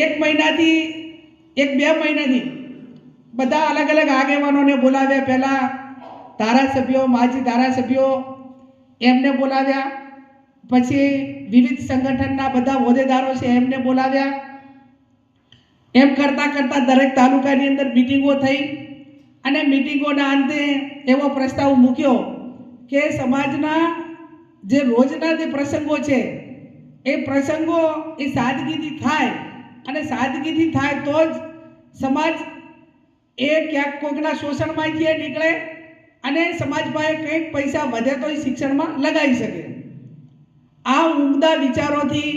એક મહિનાથી એક બે મહિનાથી બધા અલગ અલગ આગેવાનોને બોલાવ્યા. પહેલાં ધારાસભ્યો, માજી ધારાસભ્યો એમને બોલાવ્યા, પછી વિવિધ સંગઠનના બધા હોદ્દેદારો છે એમને બોલાવ્યા. એમ કરતાં કરતાં દરેક તાલુકાની અંદર મિટિંગો થઈ અને મિટિંગોના અંતે એવો પ્રસ્તાવ મૂક્યો કે સમાજના જે રોજના જે પ્રસંગો છે એ પ્રસંગો એ સાદગીથી થાય, અને સાદગીથી થાય તો જ સમાજ એ ક્યાંક કોઈકના શોષણમાંથી નીકળે અને સમાજ પાસે કંઈક પૈસા વધે તો એ શિક્ષણમાં લગાવી શકે. આ ઉમદા વિચારોથી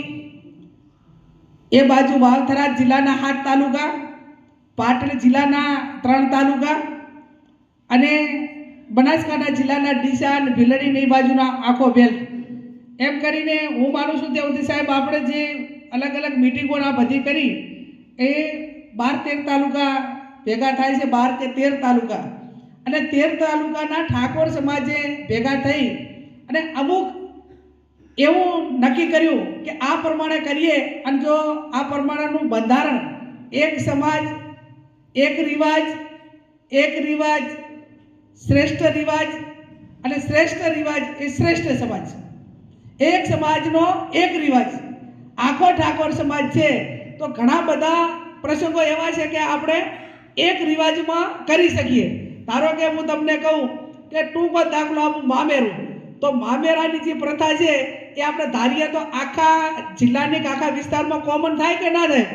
એ બાજુ વાવથરા જિલ્લાના 7 તાલુકા, પાટણ જિલ્લાના 3 તાલુકા અને બનાસકાંઠા જિલ્લાના ડીસા અને ભીલડી એ બાજુના આખો બેલ્ટ, એમ કરીને હું માનું છું ત્યાં સુધી સાહેબ આપણે જે અલગ અલગ મિટિંગોના બધી કરી એ 12-13 તાલુકા ભેગા થાય છે, 12 કે 13 તાલુકા, અને 13 તાલુકાના ઠાકોર સમાજે ભેગા થઈ અને અમુક એવું નક્કી કર્યું કે આ પ્રમાણે કરીએ, અને જો આ પ્રમાણેનું બંધારણ એક સમાજ એક રિવાજ, એક રિવાજ શ્રેષ્ઠ રિવાજ, અને શ્રેષ્ઠ રિવાજ એ શ્રેષ્ઠ સમાજ, એક સમાજનો એક રિવાજ આખો ઠાકોર સમાજ છે. તો ઘણા બધા પ્રસંગો એવા છે કે આપણે એક રિવાજમાં કરી શકીએ. ધારો કે હું તમને કહું કે ટૂંકો દાખલો આપું, મામેરું. તો મામેરાની જે પ્રથા છે એ આપણે ધારીએ તો આખા જિલ્લાની આખા વિસ્તારમાં કોમન થાય કે ના થાય.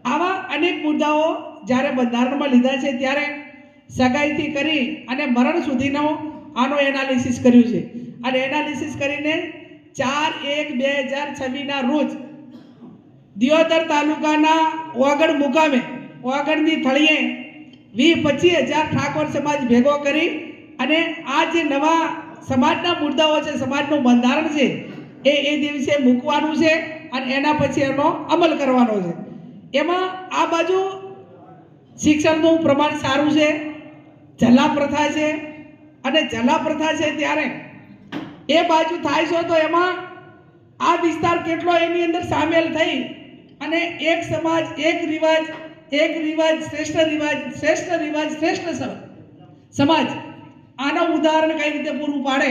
આવા અનેક મુદ્દાઓ જ્યારે બંધારણમાં લીધા છે ત્યારે સગાઈથી કરી અને મરણ સુધીનો આનો એનાલિસિસ કર્યું છે, અને એનાલિસિસ કરીને 4/1/2026ના રોજ દિયોદર તાલુકાના ઓગણ મુકામે, ઓગણની થળીએ 20-25 હજાર ઠાકોર સમાજ ભેગો કરી અને આ જે નવા સમાજના મુદ્દાઓ છે, સમાજનું બંધારણ છે એ દિવસે મૂકવાનું છે અને એના પછી એનો અમલ કરવાનો છે. એમાં આ બાજુ શિક્ષણનું પ્રમાણ સારું છે, જલા પ્રથા છે, અને જલા પ્રથા છે ત્યારે એ બાજુ થાય છે તો એમાં આ વિસ્તાર કેટલો એની અંદર સામેલ થઈ અને એક સમાજ એક રિવાજ, એક રિવાજ શ્રેષ્ઠ રિવાજ, શ્રેષ્ઠ રિવાજ શ્રેષ્ઠ સમાજ, આનું ઉદાહરણ કઈ રીતે પૂરું પાડે